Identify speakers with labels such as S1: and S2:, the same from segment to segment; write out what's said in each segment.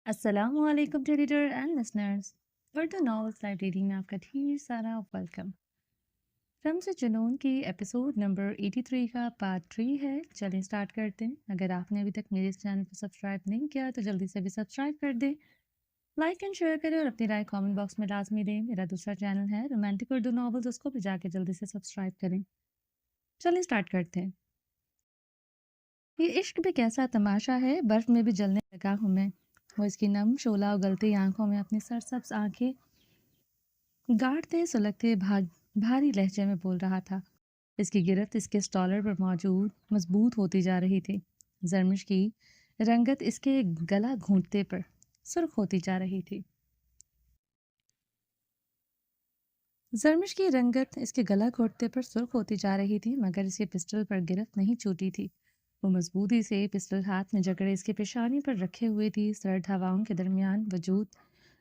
S1: السلام علیکم reader and listeners, Urdu novels library میں آپ کا ڈھیر سارا ویلکم۔ رمز جنون کی ایپیسوڈ نمبر 83 کا پارٹ 3 ہے۔ چلیں سٹارٹ کرتے ہیں۔ اگر آپ نے ابھی تک میرے اس چینل کو سبسکرائب نہیں کیا تو جلدی سے بھی سبسکرائب کر دیں، لائک اینڈ شیئر کریں اور اپنی رائے کامنٹ باکس میں لازمی دیں۔ میرا دوسرا چینل ہے رومانٹک اردو ناولز، اس کو بھی جا کے جلدی سے سبسکرائب کریں۔ چلیں سٹارٹ کرتے ہیں۔ یہ عشق بھی کیسا تماشا ہے، برف میں بھی جلنے لگا ہوں میں۔ وہ اس کی نم شعلہ اگلتی آنکھوں میں اپنی سرسبز آنکھیں گاڑتے سلگتے بھاری لہجے میں بول رہا تھا۔ اس کی گرفت اس کے سٹالر پر موجود مضبوط ہوتی جا رہی تھی۔ زرمش کی رنگت اس کے گلا گھونٹتے پر سرخ ہوتی جا رہی تھی۔ زرمش کی رنگت اس کے گلا گھونٹتے پر سرخ ہوتی جا رہی تھی، مگر اس کے پسٹل پر گرفت نہیں چھوٹی تھی۔ وہ مضبوطی سے پسٹل ہاتھ میں جکڑے اس کے پیشانی پر رکھے ہوئے تھی۔ سرد ہواؤں کے درمیان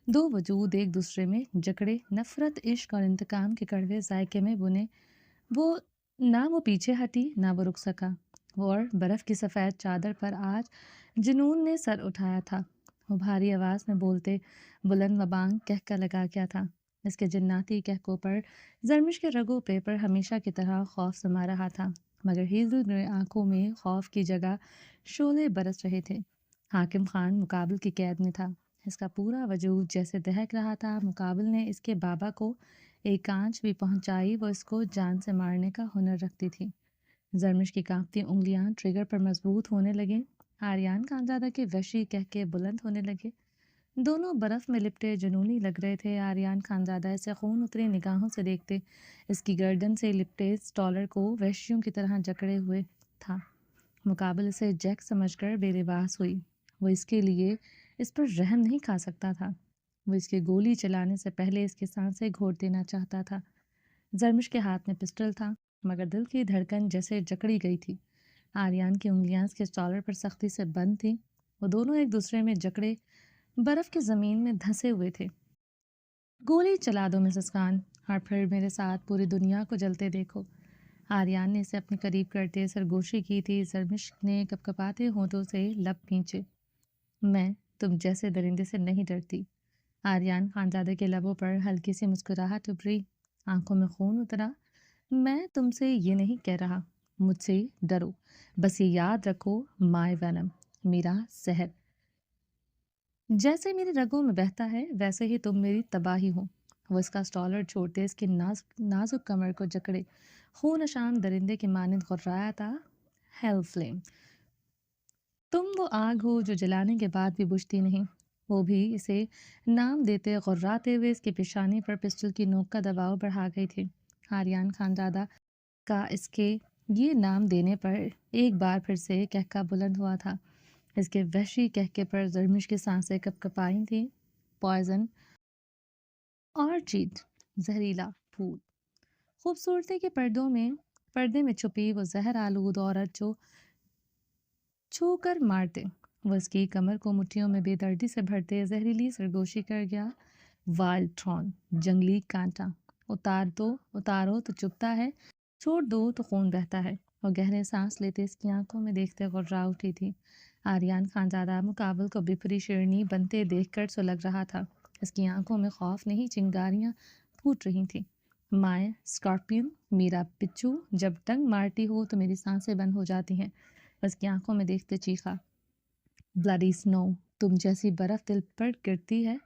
S1: دو وجود ایک دوسرے میں جکڑے، نفرت، عشق اور انتقام کے کڑوے ذائقے میں بنے۔ وہ پیچھے ہٹی، نہ وہ رک سکا۔ اور برف کی سفید چادر پر آج جنون نے سر اٹھایا تھا۔ وہ بھاری آواز میں بولتے بلند و بانگ کہکا لگا کیا تھا۔ اس کے جناتی کہکوں پر زرمش کے رگوں پہ پر ہمیشہ کی طرح خوف سما رہا تھا، مگر ہیزل گرے آنکھوں میں خوف کی جگہ شعلے برس رہے تھے۔ حاکم خان مقابل کی قید میں تھا، اس کا پورا وجود جیسے دہک رہا تھا۔ مقابل نے اس کے بابا کو ایک آنچ بھی پہنچائی، وہ اس کو جان سے مارنے کا ہنر رکھتی تھی۔ زرمش کی کانپتی انگلیاں ٹریگر پر مضبوط ہونے لگیں۔ آریان خانزادہ کے وحشی کہکے بلند ہونے لگے۔ دونوں برف میں لپٹے جنونی لگ رہے تھے۔ آریان خانزادہ اسے خون اتری نگاہوں سے دیکھتے اس کی گردن سے لپٹے سٹالر کو وحشیوں کی طرح جکڑے ہوئے تھا۔ مقابل اسے جیک سمجھ کر بے لباس ہوئی۔ وہ اس کے لیے اس پر رحم نہیں کھا سکتا تھا۔ وہ اس کے گولی چلانے سے پہلے اس کی سانسیں گھونٹ دینا چاہتا تھا۔ زرمش کے ہاتھ میں پسٹل تھا، مگر دل کی دھڑکن جیسے جکڑی گئی تھی۔ آریان کی انگلیاں اس کے سٹالر پر سختی سے بند تھیں۔ وہ دونوں ایک دوسرے میں جکڑے برف کی زمین میں دھنسے ہوئے تھے۔ گولی چلا دو مسز خان، اور پھر میرے ساتھ پوری دنیا کو جلتے دیکھو۔ آریان نے اسے اپنے قریب کرتے سرگوشی کی تھی۔ زرمش نے کپکپاتے ہونٹوں سے لب کھینچے۔ میں تم جیسے درندے سے نہیں ڈرتی۔ آریان خانزادہ کے لبوں پر ہلکی سی مسکراہٹ ابھری، آنکھوں میں خون اترا۔ میں تم سے یہ نہیں کہہ رہا مجھ سے ڈرو، بس یہ یاد رکھو مائی وینم، میرا زہر جیسے میرے رگوں میں بہتا ہے ویسے ہی تم میری تباہی ہو۔ وہ اس کا سٹالر چھوڑتے اس کی نازک کمر کو جکڑے خون اشام درندے کے مانند غرایا تھا۔ ہیل فلیم، تم وہ آگ ہو جو جلانے کے بعد بھی بجھتی نہیں۔ وہ بھی اسے نام دیتے غراتے ہوئے اس کی پیشانی پر پسٹل کی نوک کا دباؤ بڑھا گئی تھی۔ آریان خانزادہ کا اس کے یہ نام دینے پر ایک بار پھر سے کہکا بلند ہوا تھا۔ اس کے وحشی کہکے پر زرمش کی سانسیں کپکپائی تھیں۔ پوائزن آرچیڈ، زہریلا پھول۔ خوبصورتی کے پردے میں چھپی وہ زہر آلود عورت جو چھو کر مارتے۔ وہ اس کی کمر کو مٹھیوں میں بے دردی سے بھرتے زہریلی سرگوشی کر گیا۔ وائلڈ تھرون، جنگلی کانٹا، اتارو تو چبھتا ہے، چھوڑ دو تو خون بہتا ہے۔ وہ گہرے سانس لیتے اس کی آنکھوں میں دیکھتے غرا اٹھی تھی۔ آریان خانزادہ مقابل کو بپری شیرنی بنتے دیکھ کر سلگ رہا تھا۔ اس کی آنکھوں میں خوف نہیں، چنگاریاں پھوٹ رہی تھیں۔ مائے اسکارپین، میرا پچو، جب ٹنگ مارتی ہو تو میری سانسیں بند ہو جاتی ہیں۔ اس کی آنکھوں میں دیکھتے چیخا، بلڈی سنو، تم جیسی برف دل پر گرتی ہے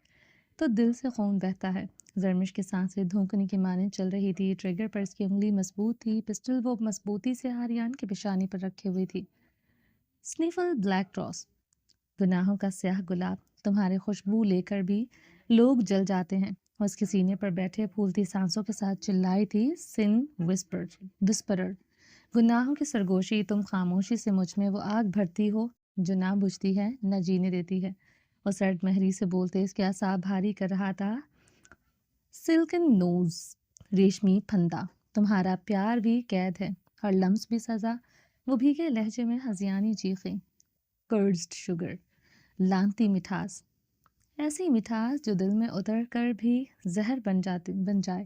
S1: تو دل سے خون بہتا ہے۔ زرمش کی سانسیں دھونکنے کی مانند چل رہی تھی۔ ٹریگر پر اس کی انگلی مضبوط تھی، پسٹل وہ مضبوطی سے آریان کی پیشانی پر رکھے ہوئی تھی۔ سنیفل بلیک روز، گناہوں کا سیاہ گلاب، تمہارے خوشبو لے کر بھی لوگ جل جاتے ہیں۔ وہ اس کے سینے پر بیٹھے پھولتی سانسوں کے ساتھ چلائی تھی، سن وسپرر، گناہوں کی سرگوشی، تم خاموشی سے مجھ میں وہ آگ بھرتی ہو جو نہ بجھتی ہے نہ جینے دیتی ہے۔ وہ سرد مہری سے بولتے اس کے اعصاب بھاری کر رہا تھا۔ سلکن نوز، ریشمی پھندا، تمہارا پیار بھی قید ہے اور لمس بھی سزا۔ وہ بھیگے لہجے میں ہذیانی چیخیں، کرزڈ شوگر، لانتی مٹھاس، ایسی مٹھاس جو دل میں اتر کر بھی زہر بن جائے۔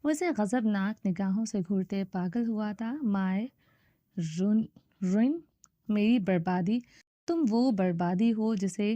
S1: وہ اسے غضبناک نگاہوں سے گھورتے پاگل ہوا تھا۔ مائے روئن، میری بربادی، تم وہ بربادی ہو جسے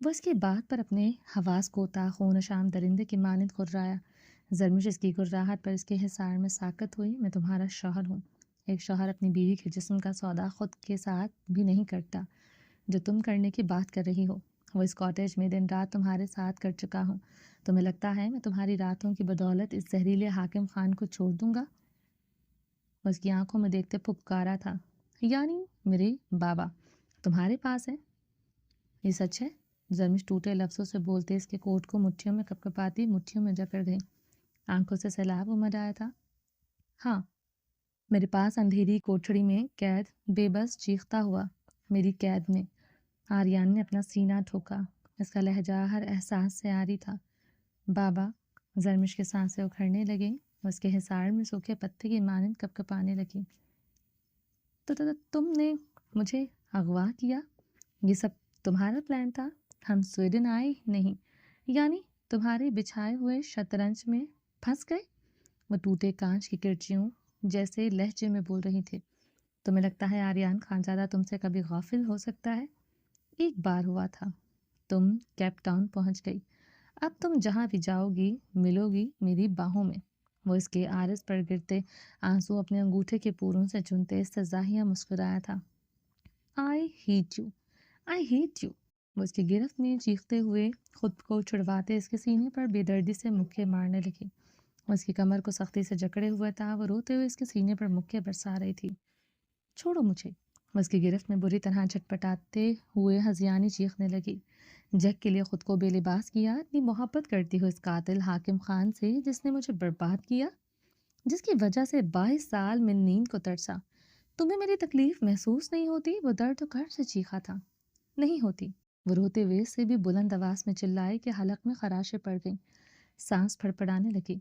S1: وہ اس کی بات پر اپنے حواس کو خون شام درندے کی مانند گھرایا۔ زرمش اس کی گراہٹ پر اس کے حصار میں ساکت ہوئی۔ میں تمہارا شوہر ہوں۔ ایک شوہر اپنی بیوی کے جسم کا سودا خود کے ساتھ بھی نہیں کرتا۔ جو تم کرنے کی بات کر رہی ہو وہ اس کاٹیج میں دن رات تمہارے ساتھ کر چکا ہوں۔ تمہیں لگتا ہے میں تمہاری راتوں کی بدولت اس زہریلے حاکم خان کو چھوڑ دوں گا؟ وہ اس کی آنکھوں میں دیکھتے پھپکارا تھا۔ یعنی میرے بابا تمہارے پاس ہے؟ یہ سچ ہے؟ زرمش ٹوٹے لفظوں سے بولتے اس کے کوٹ کو مٹھیوں میں کپکپاتی مٹھیوں میں جکڑ گئی۔ آنکھوں سے سیلاب امڈ آیا تھا۔ ہاں، میرے پاس اندھیری کوٹھڑی میں قید بے بس چیختا ہوا میری قید میں۔ آریان نے اپنا سینہ ٹھوکا۔ اس کا لہجہ ہر احساس سے عاری تھا۔ بابا، زرمش کے سانسیں اکھڑنے لگیں۔ اس کے حصار میں سوکھے پتے کی مانند کپکپانے لگی۔ تو تم نے مجھے اغوا کیا؟ یہ سب تمہارا پلان تھا؟ ہم سویڈن آئے نہیں، یعنی تمہارے بچھائے ہوئے شطرنج میں پھنس گئے؟ وہ ٹوٹے کانچ کی کرچیوں جیسے لہجے میں بول رہی تھی۔ تمہیں لگتا ہے آریان خانزادہ تم سے کبھی غافل ہو سکتا ہے؟ ایک بار ہوا تھا، تم کیپ ٹاؤن پہنچ گئی، اب تم جہاں بھی جاؤ گی ملو گی میری باہوں میں۔ وہ اس کے عارض پر گرتے آنسو اپنے انگوٹھے کے پوروں سے چنتے استزاہیہ مسکرایا تھا۔ I hate you, I hate you. وہ اس کی گرفت میں چیختے ہوئے خود کو چھڑواتے اس کے سینے پر بے دردی سے مکے مارنے لگی۔ وہ اس کی کمر کو سختی سے جکڑے ہوئے تھا۔ وہ روتے ہوئے اس کے سینے پر مکے برسا رہی تھی۔ چھوڑو مجھے۔ وہ اس کی گرفت میں بری طرح جھٹپٹاتے ہوئے ہذیانی چیخنے لگی۔ جگ کے لیے خود کو بے لباس کیا، اتنی محبت کرتی ہو اس قاتل حاکم خان سے جس نے مجھے برباد کیا، جس کی وجہ سے 22 سال میں نیند کو ترسا۔ تمہیں میری تکلیف محسوس نہیں ہوتی؟ وہ درد و کرب سے چیخا تھا۔ نہیں ہوتی۔ وہ روتے ہوئے اس سے بھی بلند آواز میں چلائی کہ حلق میں خراشیں پڑ گئیں۔ سانس پھڑپڑانے لگی۔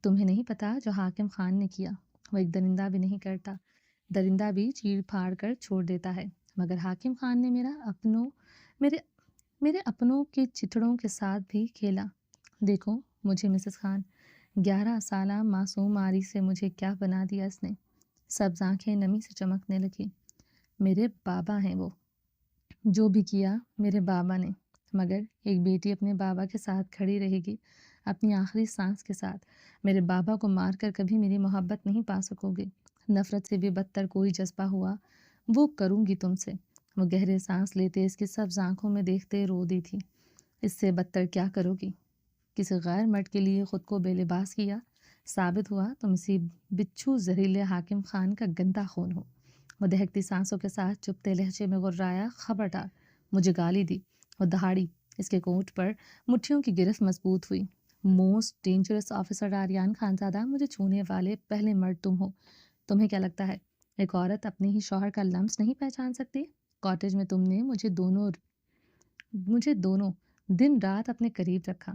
S1: تمہیں نہیں پتا جو حاکم خان نے کیا۔ وہ ایک درندہ بھی نہیں کرتا، درندہ بھی چیڑ پھاڑ کر چھوڑ دیتا ہے، مگر حاکم خان نے میرے اپنوں کے چتڑوں کے ساتھ بھی کھیلا۔ دیکھو مجھے مسز خان، 11 سالہ معصوم آری سے مجھے کیا بنا دیا اس نے۔ سبز آنکھیں نمی سے چمکنے لگی۔ میرے بابا ہیں وہ، جو بھی کیا میرے بابا نے، مگر ایک بیٹی اپنے بابا کے ساتھ کھڑی رہے گی اپنی آخری سانس کے ساتھ۔ میرے بابا کو مار کر کبھی میری محبت نہیں پا سکو گے۔ نفرت سے بھی بدتر کوئی جذبہ ہوا وہ کروں گی تم سے۔ وہ گہرے سانس لیتے اس کی سبز آنکھوں میں دیکھتے رو دی تھی۔ اس سے بدتر کیا کرو گی؟ کسی غیر مرد کے لیے خود کو بے لباس کیا، ثابت ہوا تم اسی بچھو زہریلے حاکم خان کا گندا خون ہو۔ وہ دہکتی سانسوں کے ساتھ چپتے لہجے میں غرایا، خبردار۔ مجھے گالی دی۔ وہ دہاڑی۔ اس کے کوٹ پر مٹھیوں کی گرفت مضبوط ہوئی۔ Most dangerous officer Aryan Khanzada, مجھے چھونے والے پہلے مرد تم ہو۔ تمہیں کیا لگتا ہے ایک عورت اپنے ہی شوہر کا لمس نہیں پہچان سکتی؟ کاٹیج میں تم نے مجھے دونوں دن رات اپنے قریب رکھا،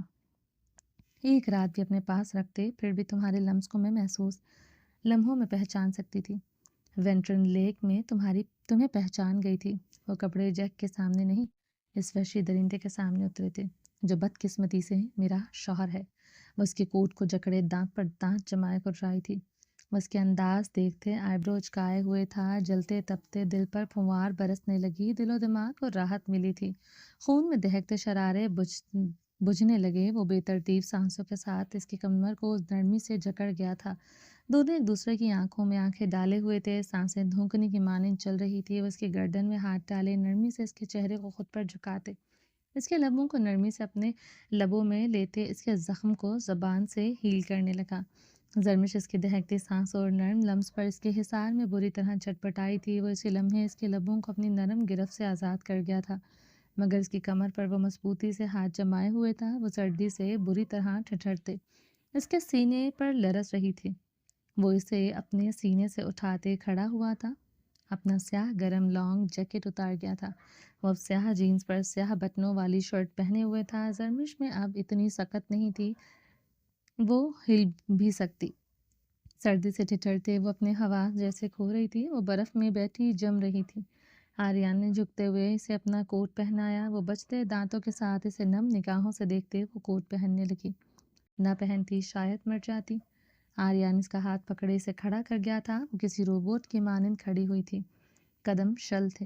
S1: ایک رات بھی اپنے پاس رکھتے، پھر بھی تمہارے لمس کو میں محسوس لمحوں میں پہچان سکتی تھی۔ وینٹرن لیک میں تمہیں پہچان گئی تھی۔ وہ کپڑے جیک کے سامنے نہیں، اس وحشی درندے کے سامنے اترے تھے جو بدقسمتی سے میرا شوہر ہے۔ وہ اس کے کوٹ کو جکڑے دانت پر دانت جمائے کر رہی تھی۔ وہ اس کے انداز دیکھتے آئیبرو اچکائے ہوئے تھا، جلتے تپتے دل پر پھوار برسنے لگی۔ دل و دماغ کو راحت ملی تھی، خون میں دہکتے شرارے بجھنے لگے۔ وہ بے ترتیب سانسوں کے ساتھ اس کی کمر کو نرمی سے جکڑ گیا تھا۔ دونوں ایک دوسرے کی آنکھوں میں آنکھیں ڈالے ہوئے تھے، سانسیں دھونکنے کی مانند چل رہی تھی۔ وہ اس کی گردن میں ہاتھ ڈالے نرمی سے اس کے چہرے کو خود پر جھکاتے، اس کے لبوں کو نرمی سے اپنے لبوں میں لیتے، اس کے زخم کو زبان سے ہیل کرنے لگا۔ زرمش اس کی دہکتی سانسوں اور نرم لمس پر اس کے حصار میں بری طرح چٹپٹائی تھی۔ وہ اسی لمحے اس کے لبوں کو اپنی نرم گرفت سے آزاد کر گیا تھا، مگر اس کی کمر پر وہ مضبوطی سے ہاتھ جمائے ہوئے تھا۔ وہ سردی سے بری طرح ٹھٹھرتے اس کے سینے پر لرز رہی تھی۔ وہ اسے اپنے سینے سے اٹھاتے کھڑا ہوا تھا۔ اپنا سیاہ گرم لانگ جیکٹ اتار گیا تھا۔ وہ اب سیاہ جینز پر سیاہ بٹنوں والی شرٹ پہنے ہوئے تھا۔ زرمش میں اب اتنی سخت نہیں تھی، وہ ہل بھی سکتی۔ سردی سے ٹھٹھرتے وہ اپنے حواس جیسے کھو رہی تھی۔ وہ برف میں بیٹھی جم رہی تھی۔ آریان نے جھکتے ہوئے اسے اپنا کوٹ پہنایا۔ وہ بچتے دانتوں کے ساتھ اسے نم نگاہوں سے دیکھتے وہ کوٹ پہننے لگی۔ نہ پہنتی شاید مر جاتی۔ آریان اس کا ہاتھ پکڑے اسے کھڑا کر گیا تھا۔ وہ کسی روبوٹ کی مانند کھڑی ہوئی تھی، قدم شل تھے،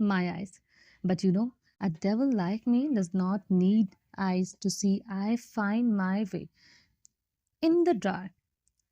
S1: my eyes. But you know, a devil like me does not need eyes to see. I find my way in the dark.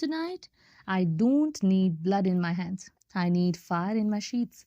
S1: Tonight, I don't need blood in my hands. I need fire in my sheets.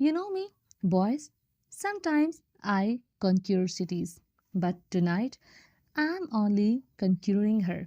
S1: You know me, boys. Sometimes I conquer cities, but tonight I'm only conquering her.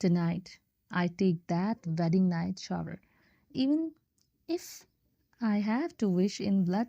S1: Tonight, I take that wedding night shower. Even if I have to wish in blood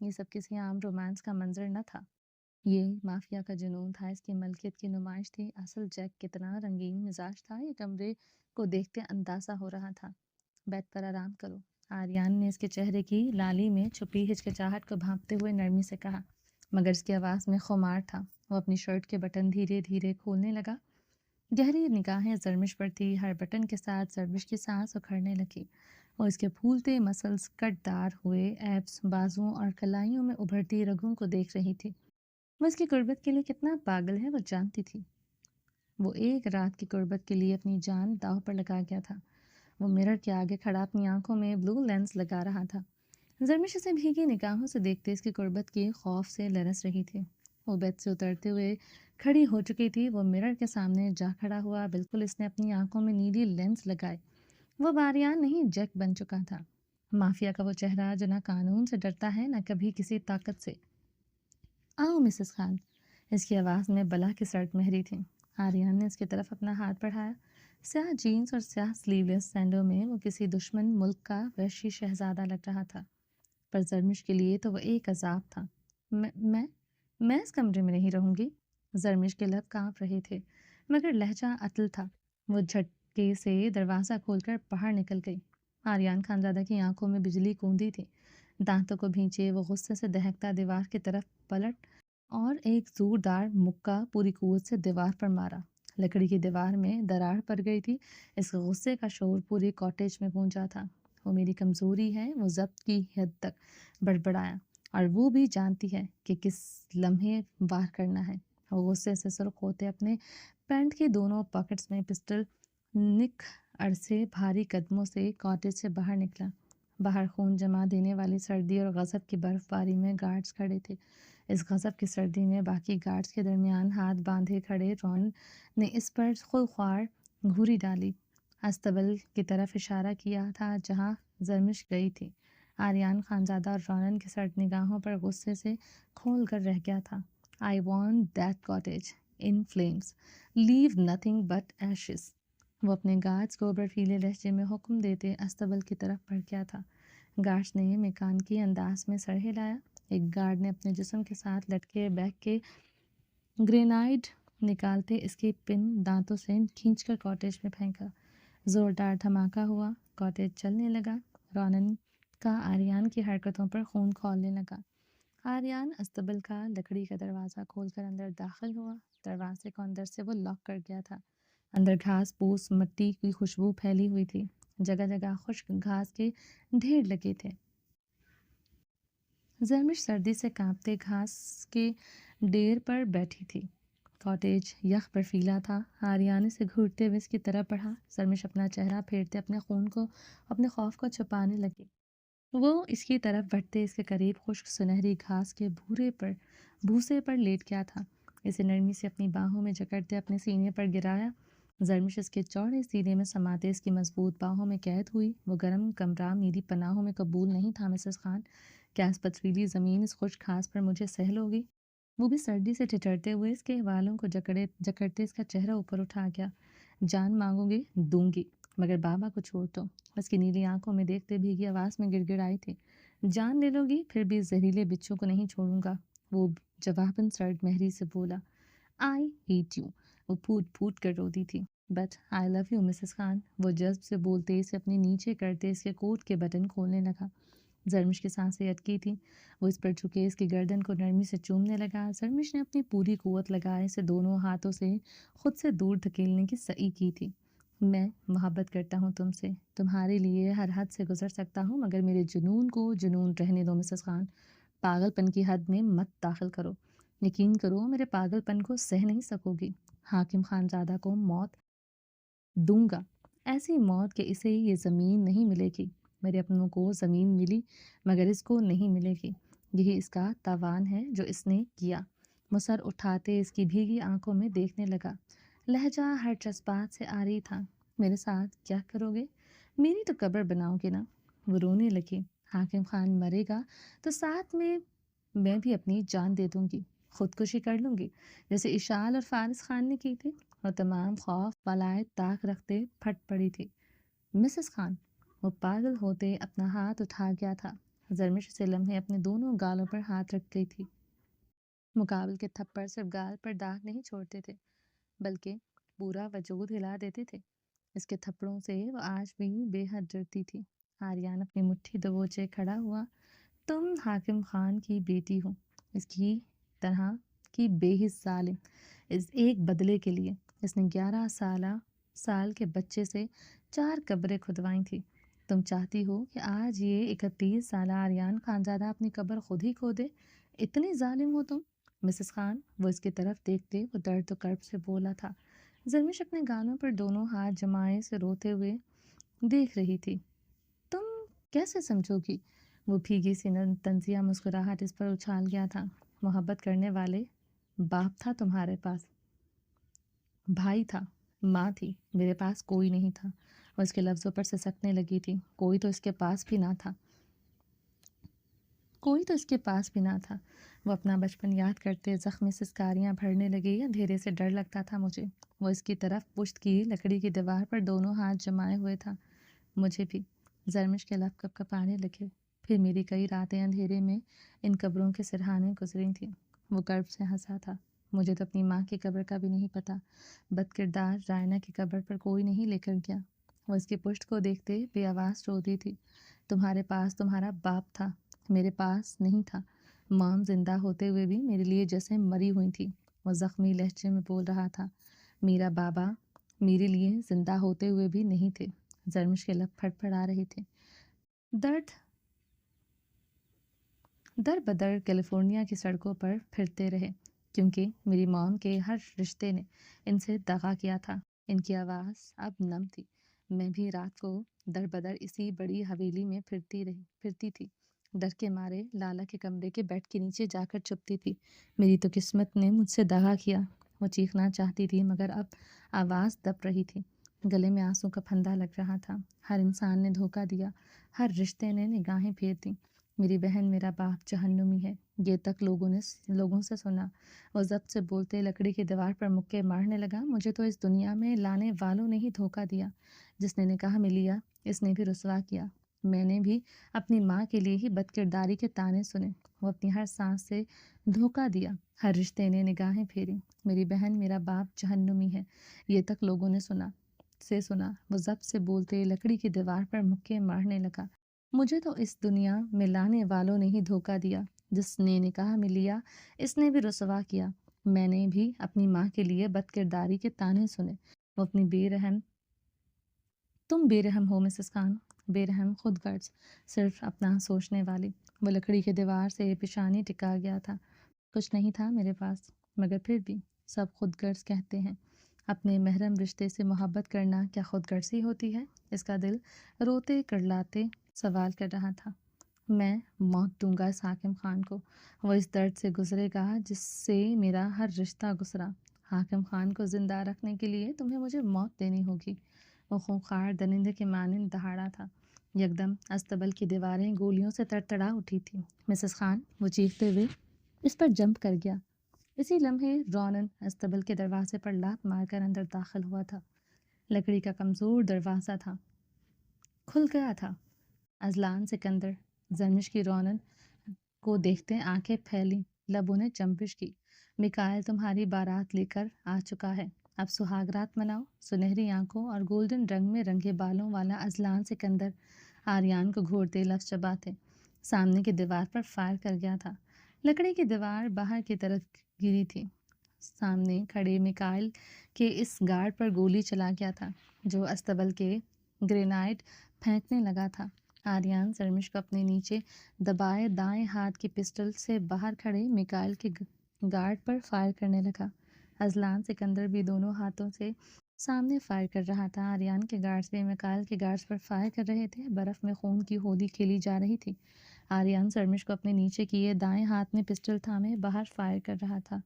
S1: یہ سب کسی عام romance کا منظر نہ تھا، یہ mafia کا جنون تھا، اس کی ملکیت کی نمائش تھی۔ اصل جیک کتنا رنگین مزاج تھا یہ کمرے کو دیکھتے اندازہ ہو رہا تھا۔ بیڈ پر آرام کرو، آریان نے اس کے چہرے کی لالی میں چھپی ہچکچاہٹ کو بھانپتے ہوئے نرمی سے کہا، مگر اس کی آواز میں خمار تھا۔ وہ اپنی شرٹ کے بٹن دھیرے دھیرے کھولنے لگا، گہری نگاہیں زرمش پر تھی، ہر بٹن کے ساتھ زرمش کی سانس اکھڑنے لگی۔ وہ اس کے پھولتے مسلز، کٹ دار ہوئے ایبس، بازوؤں اور کلائیوں میں ابھرتی رگوں کو دیکھ رہی تھی۔ وہ اس کی قربت کے لیے کتنا پاگل ہے وہ جانتی تھی۔ وہ ایک رات کی قربت کے لیے اپنی جان داؤ پر لگا گیا تھا۔ وہ مرر کے آگے کھڑا اپنی آنکھوں میں بلو لینس لگا رہا تھا۔ زرمش اسے بھیگی نگاہوں سے دیکھتے اس کی قربت کے خوف سے لرز رہی تھی۔ وہ بیڈ سے اترتے ہوئے کھڑی ہو چکی تھی، وہ مرر کے سامنے جا کھڑا ہوا، بالکل اس نے اپنی آنکھوں میں نیلی لینس لگائے۔ وہ باریان نہیں، جیک بن چکا تھا، مافیا کا وہ چہرہ جو نہ قانون سے ڈرتا ہے نہ کبھی کسی طاقت سے۔ آؤ مسز خان، اس کی آواز میں بلا کی سرد مہری تھی۔ آریان نے اس کی طرف اپنا ہاتھ بڑھایا۔ سیاہ جینز اور سیاہ سلیو لیس سینڈو میں وہ کسی دشمن ملک کا وحشی شہزادہ لگ رہا تھا، پر زرمش کے لیے تو وہ ایک عذاب تھا۔ میں اس کمرے میں نہیں رہوں گی۔ زرمش کے لب کانپ رہے تھے، مگر لہجہ عتل تھا۔ وہ جھٹکے سے دروازہ کھول کر باہر نکل گئی۔ آریان خانزادہ کی آنکھوں میں بجلی کوندی تھی، دانتوں کو بھینچے وہ غصے سے دہکتا دیوار کی طرف پلٹ اور ایک زوردار مکہ پوری قوت سے دیوار پر مارا۔ لکڑی کی دیوار میں دراڑ پڑ گئی تھی۔ اس غصے کا شور پورے کاٹیج میں گونجا تھا۔ وہ میری کمزوری ہے، وہ ضبط کی حد تک بڑبڑایا، اور وہ بھی جانتی ہے کہ کس لمحے وار کرنا ہے۔ وہ غصے سے سرخ ہوتے اپنے پینٹ کے دونوں پاکٹس میں پسٹل نکھر سے بھاری قدموں سے کاٹیج سے باہر نکلا۔ باہر خون جما دینے والی سردی اور غضب کی برف باری میں گارڈز کھڑے تھے۔ اس غضب کی سردی میں باقی گارڈز کے درمیان ہاتھ باندھے کھڑے رون نے اس پر خودخوار گھوری ڈالی، استبل کی طرف اشارہ کیا تھا جہاں زرمش گئی تھی۔ آریان خانزادہ اور رونن کی سرد نگاہوں پر غصے سے کھول کر رہ گیا تھا۔ I want that cottage in flames. Leave nothing but ashes. وہ اپنے گارڈز کو برفیلے لہجے میں حکم دیتے استبل کی طرف بڑھ گیا تھا۔ گارڈز نے میکانکی انداز میں سر ہلایا۔ ایک گارڈ نے اپنے جسم کے ساتھ لٹکے بیگ کے گرینیڈ نکالتے اس کی پن دانتوں سے کھینچ کر کاٹیج میں پھینکا۔ زوردار دھماکہ ہوا، کاٹیج چلنے لگا۔ رونن کا آریان کی حرکتوں پر خون کھولنے لگا۔ آریان استبل کا لکڑی کا دروازہ کھول کر اندر داخل ہوا۔ دروازے کو اندر سے وہ لاک کر گیا تھا۔ اندر گھاس پھوس مٹی کی خوشبو پھیلی ہوئی تھی، جگہ جگہ خشک گھاس کے ڈھیر لگے تھے۔ زرمش سردی سے کانپتے گھاس کے ڈیر پر بیٹھی تھی۔ کاٹیج یخ برفیلا تھا۔ آریان سے گھورتے ہوئے اس کی طرف بڑھا۔ زرمش اپنا چہرہ پھیرتے اپنے خوف کو چھپانے لگی۔ وہ اس کی طرف بڑھتے اس کے قریب خشک سنہری گھاس کے بھوسے پر لیٹ گیا تھا۔ اسے نرمی سے اپنی باہوں میں جکڑتے اپنے سینے پر گرایا۔ زرمش اس کے چوڑے سینے میں سماتے اس کی مضبوط باہوں میں قید ہوئی۔ وہ گرم کمرہ میری پناہوں میں قبول نہیں تھا مسز خان۔ کیا اس پتھریلی زمین اس خشک گھاس پر مجھے سہل ہوگی؟ وہ بھی سردی سے ٹھٹرتے ہوئے اس کے بالوں کو جکڑتے اس کا چہرہ اوپر اٹھا گیا۔ جان مانگو گے دوں گی، مگر بابا کو چھوڑ دو۔ اس کی نیلی آنکھوں میں دیکھتے بھیگی آواز میں گڑ گڑ آئی تھی، جان لے لو گی پھر بھی زہریلے بچوں کو نہیں چھوڑوں گا۔ وہ جواباً سرد مہری سے بولا، آئی ہیٹ یو۔ وہ پھوٹ پھوٹ کر روتی تھی، but I love you Mrs Khan. وہ جذب سے بولتے اسے اپنے نیچے کرتے اس کے کوٹ کے بٹن کھولنے لگا۔ زرمش کی سانسیں اٹکی تھیں۔ وہ اس پر جھکے اس کی گردن کو نرمی سے چومنے لگا۔ زرمش نے اپنی پوری قوت لگائے اسے دونوں ہاتھوں سے خود سے دور دھکیلنے کی سعی کی تھی۔ میں محبت کرتا ہوں تم سے، تمہارے لیے ہر حد سے گزر سکتا ہوں، مگر میرے جنون کو جنون رہنے دو مسز خان۔ پاگل پن کی حد میں مت داخل کرو۔ یقین کرو میرے پاگل پن کو سہ نہیں سکو گی۔ حاکم خانزادہ کو موت دوں گا، ایسی موت کہ اسے یہ زمین نہیں ملے گی۔ میرے اپنوں کو زمین ملی مگر اس کو نہیں ملے گی۔ یہی اس کا تاوان ہے جو اس نے کیا۔ وہ سر اٹھاتے اس کی بھیگی آنکھوں میں دیکھنے لگا۔ لہجہ ہر جذبات سے عاری تھا۔ میرے ساتھ کیا کرو گے؟ میری تو قبر بناؤ گے نا؟ وہ رونے لگی۔ حاکم خان مرے گا تو ساتھ میں بھی اپنی جان دے دوں گی، خودکشی کر لوں گی، جیسے اشال اور فارس خان نے کی تھی۔ وہ تمام خوف بالائے طاق رکھتے پھٹ پڑی تھی۔ مسز خان، وہ پاگل ہوتے اپنا ہاتھ اٹھا گیا تھا۔ زرمش اسے لمحے اپنے دونوں گالوں پر ہاتھ رکھ گئی تھی۔ مقابل کے تھپڑ صرف گال پر داغ نہیں چھوڑتے تھے بلکہ پورا وجود ہلا دیتے تھے۔ اس کے تھپڑوں سے وہ آج بھی بے حد ڈرتی تھی۔ آریان اپنی مٹھی دبوچے کھڑا ہوا۔ تم حاکم خان کی بیٹی ہو، اس کی طرح کی بے حس ظالم، اس ایک بدلے کے لیے اس نے 11 سال کے بچے سے 4 قبریں کھدوائیں تھی۔ تم چاہتی ہو کہ آج یہ 31 سالہ آریان خانزادہ اپنی قبر خود ہی کھودے؟ اتنی ظالم ہو تم؟ مسز خان، وہ اس کی طرف دیکھتے وہ درد و کرب سے بولا تھا۔ زرمش اپنے گالوں پر دونوں ہاتھ جمائے سے روتے ہوئے دیکھ رہی تھی۔ تم کیسے سمجھو گی؟ وہ بھیگی سی طنزیہ مسکراہٹ اس پر اچھال گیا تھا۔ محبت کرنے والے باپ تھا تمہارے پاس، بھائی تھا، ماں تھی، میرے پاس کوئی نہیں تھا۔ وہ اس کے لفظوں پر سسکنے لگی تھی۔ کوئی تو اس کے پاس بھی نہ تھا، کوئی تو اس کے پاس بھی نہ تھا۔ وہ اپنا بچپن یاد کرتے زخمی سسکاریاں بھرنے لگی۔ اندھیرے سے ڈر لگتا تھا مجھے۔ وہ اس کی طرف پشت کی لکڑی کی دیوار پر دونوں ہاتھ جمائے ہوئے تھا۔ مجھے بھی۔ زرمش کے لب کپ کپانے لگے۔ پھر میری کئی راتیں اندھیرے میں ان قبروں کے سرہانے گزری تھیں۔ وہ کرب سے ہنسا تھا۔ مجھے تو اپنی ماں کی قبر کا بھی نہیں پتا۔ بد کردار رائنا کی قبر پر کوئی نہیں لے کر گیا۔ وہ اس کی پشت کو دیکھتے بے آواز روتی تھی۔ تمہارے پاس تمہارا باپ تھا، میرے پاس نہیں تھا۔ مام زندہ ہوتے ہوئے بھی میرے لیے جیسے مری ہوئی تھی۔ وہ زخمی لہجے میں بول رہا تھا۔ میرا بابا میرے لیے زندہ ہوتے ہوئے بھی نہیں تھے۔ زرمش کے لب پھٹ پھڑا رہے تھے۔ در بدر کیلیفورنیا کی سڑکوں پر پھرتے رہے کیونکہ میری مام کے ہر رشتے نے ان سے دغا کیا تھا۔ ان کی آواز اب نم تھی۔ میں بھی رات کو در بدر اسی بڑی حویلی میں پھرتی تھی۔ ڈر کے مارے لالا کے کمرے کے بیڈ کے نیچے جا کر چھپتی تھی۔ میری تو قسمت نے مجھ سے دغا کیا۔ وہ چیخنا چاہتی تھی مگر اب آواز دب رہی تھی۔ گلے میں آنسوں کا پھندا لگ رہا تھا۔ ہر انسان نے دھوکہ دیا، ہر رشتے نے نگاہیں پھیر دیں۔ میری بہن، میرا باپ جہنمی ہے، یہ تک لوگوں سے سنا۔ وہ ضبط سے بولتے لکڑی کی دیوار پر مکے مارنے لگا۔ مجھے تو اس دنیا میں لانے والوں نے ہی دھوکہ دیا۔ جس نے نکاح میں لیا اس نے بھی رسوا کیا۔ میں نے بھی اپنی ماں کے لیے ہی بد کرداری کے طعنے سنے۔ وہ اپنی ہر سانس سے دھوکہ دیا، ہر رشتے نے نگاہیں پھیری۔ میری بہن، میرا باپ جہنمی ہے، یہ تک لوگوں نے سنا۔ وہ ضبط سے بولتے لکڑی کی دیوار پر مکے مارنے لگا۔ مجھے تو اس دنیا میں لانے والوں نے ہی دھوکہ دیا۔ جس نے نکاح میں لیا اس نے بھی رسوا کیا۔ میں نے بھی اپنی ماں کے لیے بد کرداری کے طعنے سنے۔ وہ اپنی تم بے رحم ہو مسز خان، بے رحم، خود غرض، صرف اپنا سوچنے والی۔ وہ لکڑی کی دیوار سے پیشانی ٹکا گیا تھا۔ کچھ نہیں تھا میرے پاس، مگر پھر بھی سب خود غرض کہتے ہیں۔ اپنے محرم رشتے سے محبت کرنا کیا خود غرضی ہوتی ہے؟ اس کا دل روتے کرلاتے سوال کر رہا تھا۔ میں موت دوں گا اس حاکم خان کو، وہ اس درد سے گزرے گا جس سے میرا ہر رشتہ گزرا۔ حاکم خان کو زندہ رکھنے کے لیے تمہیں مجھے موت دینی ہوگی۔ وہ خونخوار درندے کے مانند دہاڑا تھا۔ یکدم استبل کی دیواریں گولیوں سے تڑتڑا اٹھی تھیں۔ مسز خان، وہ چیختے ہوئے اس پر جمپ کر گیا۔ اسی لمحے رونن استبل کے دروازے پر لات مار کر اندر داخل ہوا تھا۔ لکڑی کا کمزور دروازہ تھا، کھل گیا تھا۔ ازلان سکندر، زرمش کی رونن کو دیکھتے آنکھیں پھیلیں، لبوں نے چنبش کی۔ میکائل تمہاری بارات لے کر آ چکا ہے، اب سہاگ رات مناؤ۔ سنہری آنکھوں اور گولڈن رنگ میں رنگے بالوں والا ازلان سکندر آریان کو گھورتے لفظ چباتے سامنے کی دیوار پر فائر کر گیا تھا۔ لکڑی کی دیوار باہر کی طرف گری تھی۔ سامنے کھڑے میکائل کے اس گارڈ پر گولی چلا گیا تھا جو استبل کے گرینیڈ پھینکنے لگا تھا۔ آریان زرمش کو اپنے نیچے دبائے دائیں ہاتھ کی پسٹل سے باہر کھڑے میکائل کے گارڈ پر فائر کرنے لگا۔ ازلان سکندر بھی دونوں ہاتھوں سے سامنے فائر کر رہا تھا۔ آریان کے گارڈز بھی میکائل کے گارڈز پر فائر کر رہے تھے۔ برف میں خون کی ہولی کھیلی جا رہی تھی۔ آریان زرمش کو اپنے نیچے کیے دائیں ہاتھ میں پسٹل تھامے باہر فائر کر رہا تھا۔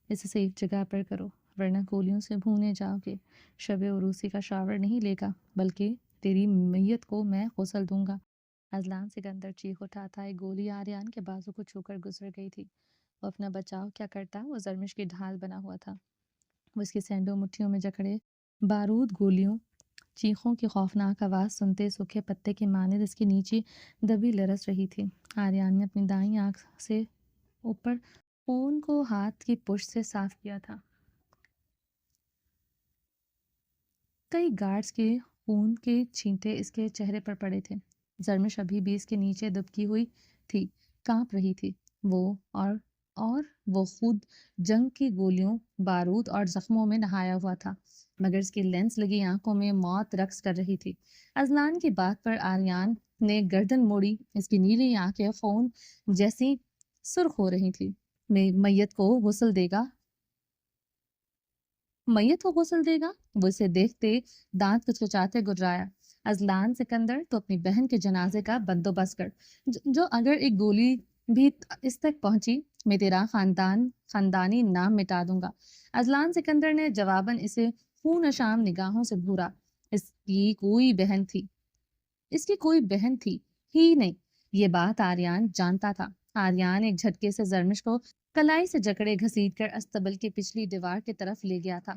S1: اسے سیف جگہ پر کرو ورنہ گولیوں سے بھونے جاؤ گے۔ شب عروسی کا شاور نہیں لے گا بلکہ تیری میت کو میں غسل دوں گا۔ ازلان سکندر چیخ اٹھا تھا۔ ایک گولی آریان کے بازو کو چھو کر گزر گئی تھی۔ وہ اپنا بچاؤ کیا کرتا، وہ زرمش کی ڈھال بنا ہوا تھا۔ وہ اس کی سینڈو مٹھیوں میں جکڑے بارود گولیوں چیخوں کی خوفناک آواز سنتے سوکھے پتے کی مانند اس کے نیچے دبی لرز رہی تھی۔ آریان نے اپنی دائیں آنکھ سے اوپر خون کو ہاتھ کی پشت سے صاف کیا تھا۔ کئی گارڈز کے خون کے چھینٹے اس کے چہرے پر پڑے تھے۔ زرمش ابھی بھی اس کے نیچے دبکی ہوئی تھی، کانپ رہی تھی۔ اور وہ خود جنگ کی گولیوں، بارود اور زخموں میں نہایا ہوا تھا، مگر اس کی لینس لگی آنکھوں میں موت رقص کر رہی تھی۔ اذلان کی بات پر آریان نے گردن موڑی، اس کی نیلی آنکھیں خون جیسی سرخ ہو رہی تھی۔ میت کو غسل دے گا؟ میت کو غسل دے گا؟ وہ اسے دیکھتے دانت کچکچاتے گررایا۔ اذلان سکندر، تو اپنی بہن کے جنازے کا بندوبست کر، جو اگر ایک گولی بھی اس تک پہنچی میں تیرا خاندانی نام مٹا دوں گا۔ اذلان سکندر نے جواباً اسے خون اشام نگاہوں سے گھورا۔ اس کی کوئی بہن تھی ہی نہیں، یہ بات آریان جانتا تھا۔ آریان ایک جھٹکے سے زرمش کو کلائی سے جکڑے گھسیٹ کر استبل کی پچھلی دیوار کی طرف لے گیا تھا۔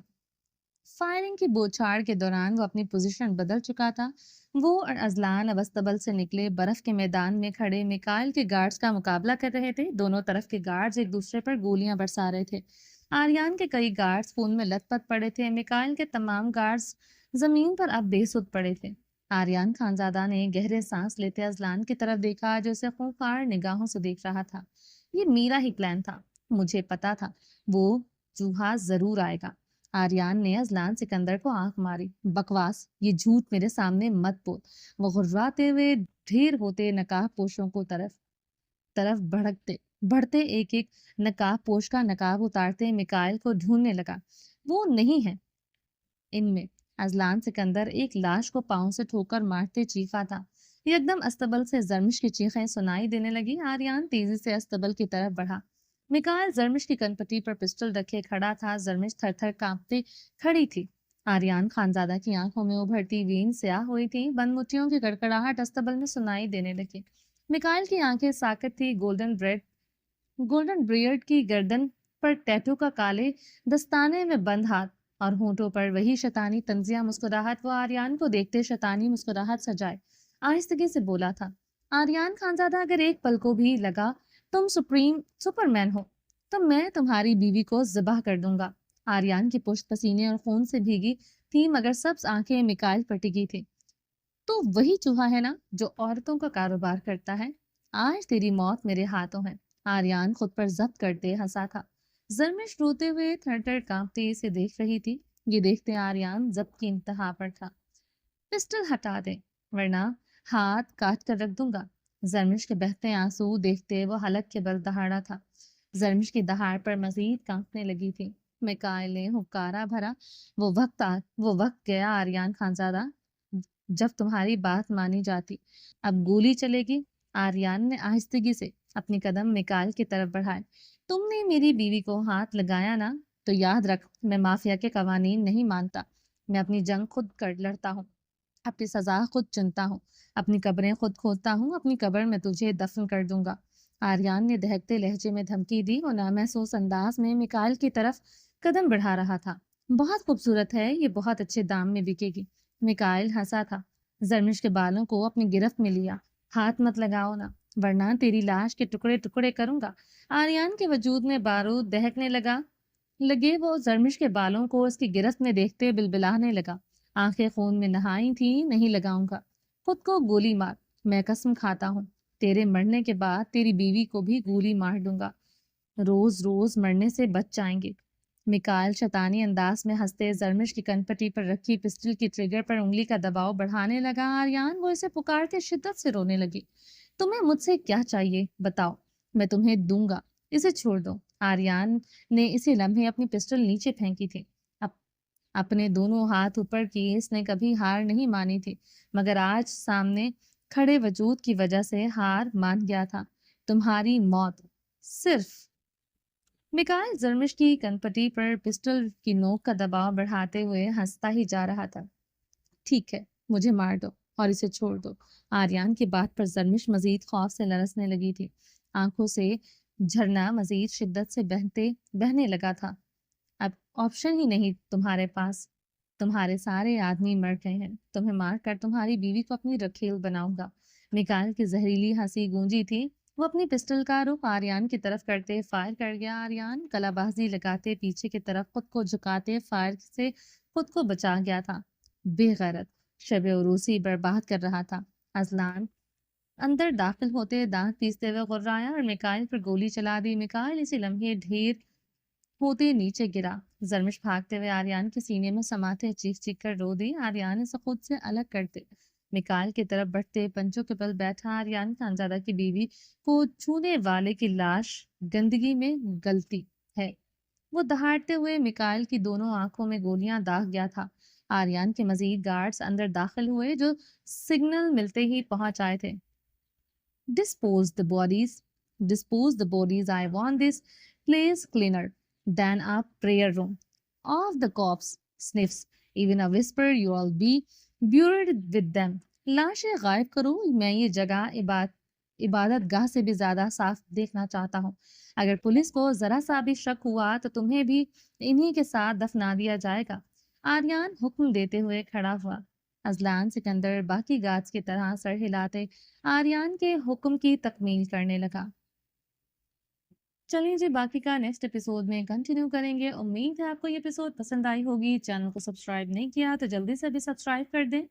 S1: فائرنگ کی بوچھاڑ کے دوران وہ اپنی پوزیشن بدل چکا تھا۔ وہ اور اذلان اب استبل سے نکلے برف کے میدان میں کھڑے میکائل کے گارڈز کا مقابلہ کر رہے تھے۔ دونوں طرف کے گارڈز ایک دوسرے پر گولیاں برسا رہے تھے۔ آریان کے کئی گارڈز خون میں لت پت پڑے تھے، میکائل کے تمام گارڈز زمین پر اب بے سود پڑے تھے۔ آریان خانزادہ نے گہرے سانس لیتے اذلان کی طرف دیکھا، جو اسے خونخوار نگاہوں سے دیکھ رہا تھا۔ یہ میرا ہی پلان تھا، مجھے پتا تھا وہ چوہا ضرور آئے گا۔ آریان نے اذلان سکندر کو آنکھ ماری۔ بکواس، یہ جھوٹ میرے سامنے مت بول۔ وہ غراتے ہوئے ڈھیر ہوتے نقاب پوشوں کو طرف بڑھتے ایک نقاب پوش کا نقاب اتارتے میکائل کو ڈھونڈنے لگا۔ وہ نہیں ہے ان میں۔ اذلان سکندر ایک لاش کو پاؤں سے ٹھوکر مارتے چیخا تھا۔ یکدم استبل سے زرمش کی چیخیں سنائی دینے لگی۔ آریان تیزی سے استبل کی طرف بڑھا۔ میکائل زرمش کی کنپٹی پر پسٹل رکھے کھڑا تھا۔ زرمش تھر تھر کانپتے کھڑی تھی۔ آریان خانزادہ کی آنکھوں میں ابھرتی وین سیاہ ہوئی تھی۔ بند مٹھیوں کی کڑکڑاہٹ استبل میں سنائی دینے لگی۔ میکائل کی آنکھیں ساکت تھی۔ گولڈن بریئرڈ کی گردن پر ٹیٹو کا کالے دستانے میں بند ہاتھ اور ہونٹوں پر وہی شیطانی طنزیہ مسکراہٹ۔ وہ آریان کو دیکھتے شیطانی مسکراہٹ سجائے آہستگی سے بولا تھا، آریان خانزادہ، اگر ایک پل کو بھی لگا تم سپرمین ہو تو میں تمہاری بیوی کو ذبح کر دوں گا۔ آریان کی پشت پسینے اور خون سے بھیگی تھی، مگر سبز آنکھیں میکائل پر ٹکی تھی۔ تو وہی چوہا ہے نا جو عورتوں کا کاروبار کرتا ہے؟ آج تیری موت میرے ہاتھوں ہے۔ آریان خود پر ضبط کرتے ہنسا تھا۔ زرمش روتے ہوئے تھر تھر کانپتے اسے دیکھ رہی تھی۔ یہ دیکھتے آریان ضبط کی انتہا پر تھا۔ پسٹل ہٹا دے ورنہ ہاتھ کاٹ کر رکھ دوں گا۔ زرمش کے بہتے آنسو دیکھتے وہ حلق کے بل دہاڑا تھا۔ زرمش کی دہاڑ پر مزید کانپنے لگی تھی۔ میکائل نے ہکارا بھرا، وہ وقت گیا آریان خانزادہ جب تمہاری بات مانی جاتی۔ اب گولی چلے گی۔ آریان نے آہستگی سے اپنی قدم میکائل کی طرف بڑھائے۔ تم نے میری بیوی کو ہاتھ لگایا نا، تو یاد رکھ میں مافیا کے قوانین نہیں مانتا۔ میں اپنی جنگ خود لڑتا ہوں، اپنی سزا خود چنتا ہوں، اپنی قبریں خود کھودتا ہوں، اپنی قبر میں تجھے دفن کر دوں گا۔ آریان نے دہکتے لہجے میں دھمکی دی۔ وہ نامحسوس انداز میں میکائل کی طرف قدم بڑھا رہا تھا۔ بہت خوبصورت ہے، یہ بہت اچھے دام میں بکے گی۔ میکائل ہنسا تھا۔ زرمش کے بالوں کو اپنی گرفت میں لیا۔ ہاتھ مت لگاؤ نا، ورنہ تیری لاش کے ٹکڑے ٹکڑے کروں گا۔ آریان کے وجود میں بارود دہکنے لگے۔ وہ زرمش کے بالوں کو اس کی گرفت میں دیکھتے بلبلانے لگا۔ آنکھیں خون میں نہائی تھیں۔ نہیں لگاؤں گا۔ خود کو گولی مار، میں قسم کھاتا ہوں تیرے مرنے کے بعد تیری بیوی کو بھی گولی مار دوں گا۔ روز روز مرنے سے بچ جائیں گے۔ میکائل شیطانی انداز میں ہنستے زرمش کی کنپٹی پر رکھی پسٹل کی ٹریگر پر انگلی کا دباؤ بڑھانے لگا۔ آریان وہ اسے پکارتے شدت سے رونے لگی۔ تمہیں مجھ سے کیا چاہیے بتاؤ، میں تمہیں دوں گا، اسے چھوڑ دو۔ آریان نے اسی لمحے اپنی پسٹل نیچے پھینکی تھی۔ اپنے دونوں ہاتھ اوپر کیے اس نے کبھی ہار نہیں مانی تھی، مگر آج سامنے کھڑے وجود کی وجہ سے ہار مان گیا تھا۔ تمہاری موت صرف۔ میکائل زرمش کی کنپٹی پر پسٹل کی نوک کا دباؤ بڑھاتے ہوئے ہنستا ہی جا رہا تھا۔ ٹھیک ہے، مجھے مار دو اور اسے چھوڑ دو۔ آریان کی بات پر زرمش مزید خوف سے لرزنے لگی تھی۔ آنکھوں سے جھرنا مزید شدت سے بہنے لگا تھا۔ اب آپشن ہی نہیں تمہارے پاس، تمہارے سارے آدمی مر گئے ہیں، تمہیں مار کر تمہاری بیوی کو اپنی رکھیل بناؤں گا۔ میکائل کی زہریلی ہنسی گونجی تھی۔ وہ اپنی پسٹل کا رخ آریان کی طرف کرتے فائر کر گیا۔ آریان کلا بازی لگاتے پیچھے کی طرف خود کو جھکاتے فائر سے خود کو بچا گیا تھا۔ بے غیرت، شب عروسی برباد کر رہا تھا۔ ازلان اندر داخل ہوتے دانت پیستے ہوئے غرایا اور میکائل پر گولی چلا دی۔ میکائل اسی لمحے ڈھیر ہوتے نیچے گرا۔ زرمش بھاگتے ہوئے آریان کے سینے میں سماتے چیخ چیخ کر رو دی۔ آریان اسے خود سے الگ کرتے میکائل کی طرف بڑھتے پنجوں کے بل بیٹھا۔ آریان خانزادہ کی بیوی کو چھونے والے کی لاش گندگی میں گلتی ہے۔ وہ دہاڑتے ہوئے میکائل کی دونوں آنکھوں میں گولیاں داغ گیا تھا۔ آریان کے مزید گارڈز اندر داخل ہوئے جو سگنل ملتے ہی پہنچ آئے تھے۔ Dispose the bodies. Dispose the bodies. I want this place cleaner than a prayer room. Of the corpse sniffs. Even a whisper, you all be buried with them. لاشیں غائب کرو، میں یہ جگہ عبادت گاہ سے بھی زیادہ صاف دیکھنا چاہتا ہوں۔ اگر پولیس کو ذرا سا بھی شک ہوا تو تمہیں بھی انہی کے ساتھ دفنا دیا جائے گا۔ آریان حکم دیتے ہوئے کھڑا ہوا۔ ازلان سکندر باقی گارڈز کی طرح سر ہلاتے آریان کے حکم کی تکمیل کرنے لگا۔ چلیں جی، باقی کا نیکسٹ ایپیسوڈ میں کنٹینیو کریں گے۔ امید ہے آپ کو یہ ایپیسوڈ پسند آئی ہوگی۔ چینل کو سبسکرائب نہیں کیا تو جلدی سے بھی سبسکرائب کر دیں،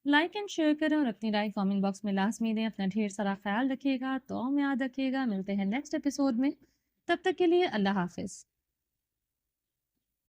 S1: لائک اینڈ شیئر کریں اور اپنی رائے کامنٹ باکس میں لازمی دیں۔ اپنا ڈھیر سارا خیال رکھیے گا، تو یاد رکھیے گا۔ ملتے ہیں نیکسٹ ایپیسوڈ میں، تب تک کے لیے اللہ حافظ۔